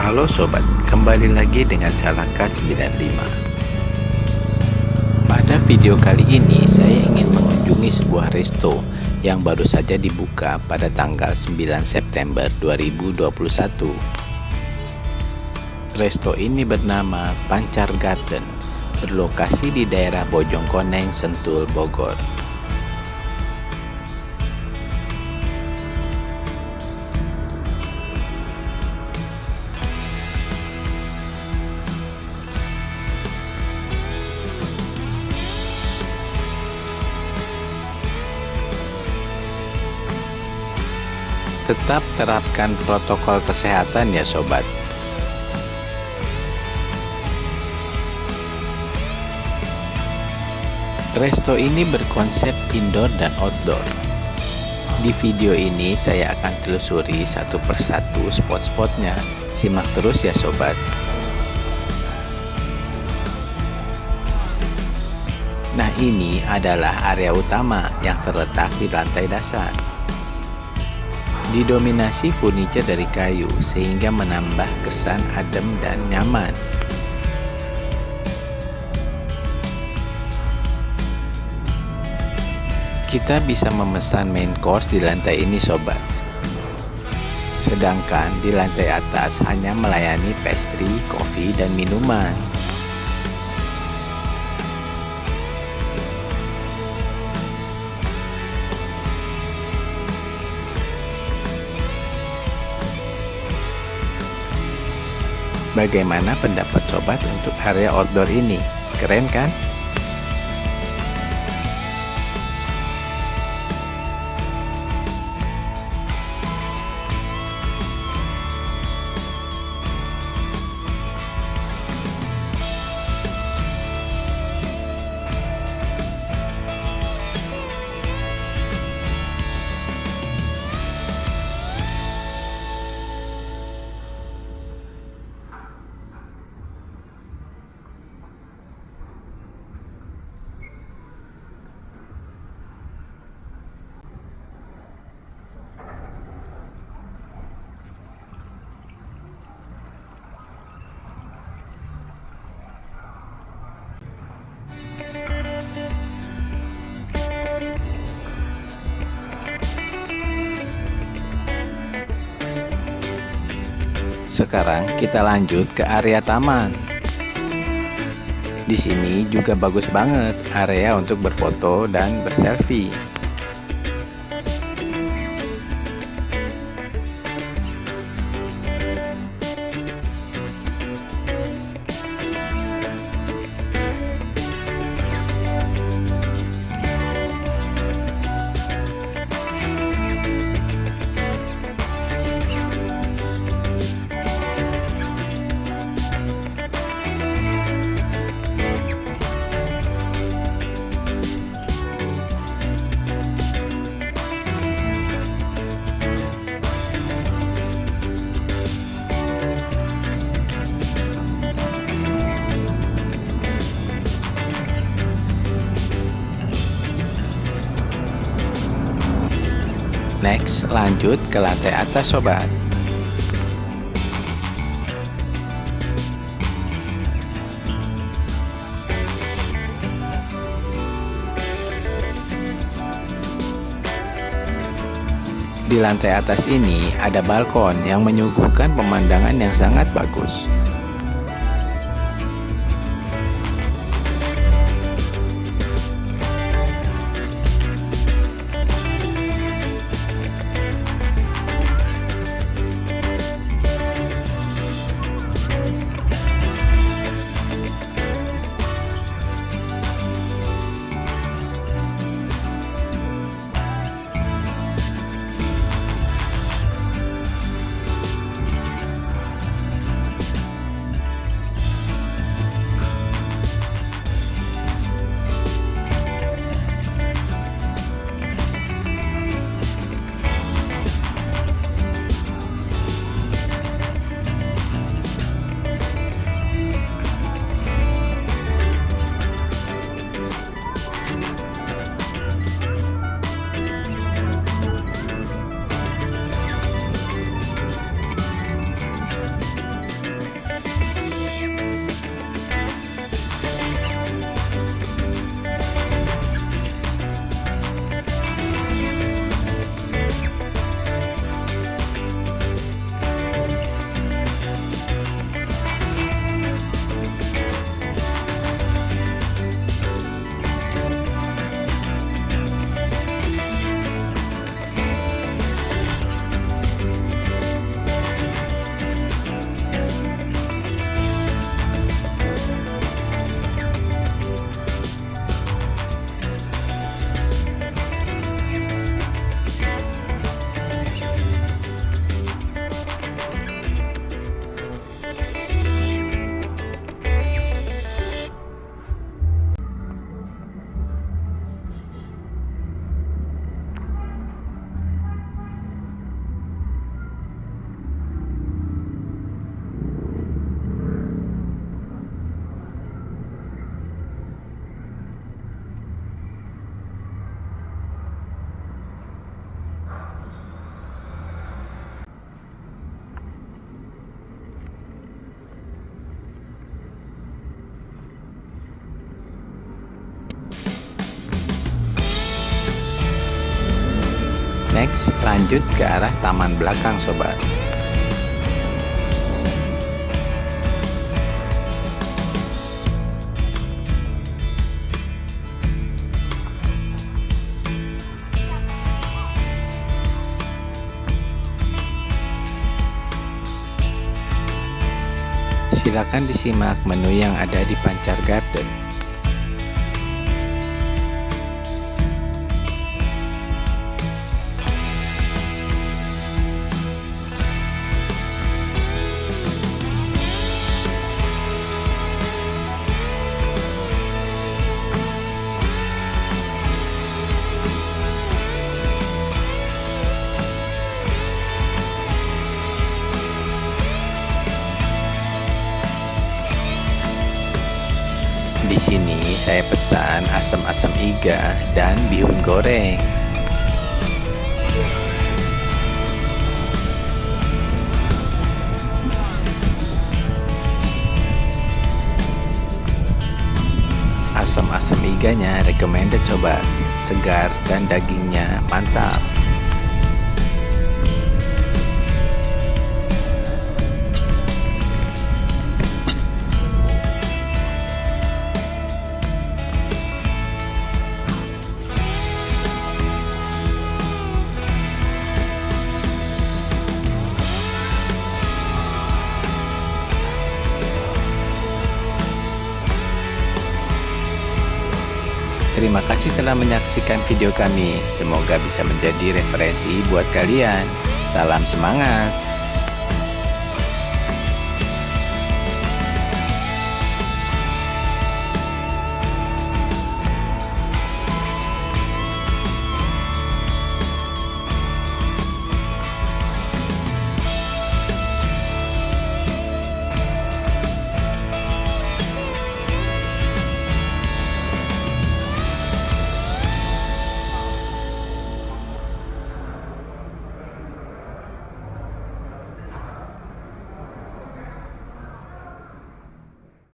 Halo sobat, kembali lagi dengan Salaka 95. Pada video kali ini saya ingin mengunjungi sebuah resto yang baru saja dibuka pada tanggal 9 September 2021. Resto ini bernama Pancar Garden, berlokasi di daerah Bojongkoneng, Sentul, Bogor. Tetap terapkan protokol kesehatan ya sobat. Resto ini berkonsep indoor dan outdoor. Di video ini saya akan telusuri satu persatu spot-spotnya. Simak terus ya sobat. Nah, ini adalah area utama yang terletak di lantai dasar. Didominasi furniture dari kayu sehingga menambah kesan adem dan nyaman. Kita bisa memesan main course di lantai ini sobat. Sedangkan di lantai atas hanya melayani pastry, kopi, dan minuman. Bagaimana pendapat sobat untuk area outdoor ini? Keren kan? Sekarang kita lanjut ke area taman. Di sini juga bagus banget area untuk berfoto dan berselfie. Next, lanjut ke lantai atas sobat. Di lantai atas ini ada balkon yang menyuguhkan pemandangan yang sangat bagus. Next, lanjut ke arah taman belakang sobat. Silakan disimak menu yang ada di Pancar Garden. Di sini saya pesan asam-asam iga dan bihun goreng. Asam-asam iganya recommended sobat, segar dan dagingnya mantap. Terima kasih telah menyaksikan video kami. Semoga bisa menjadi referensi buat kalian. Salam semangat!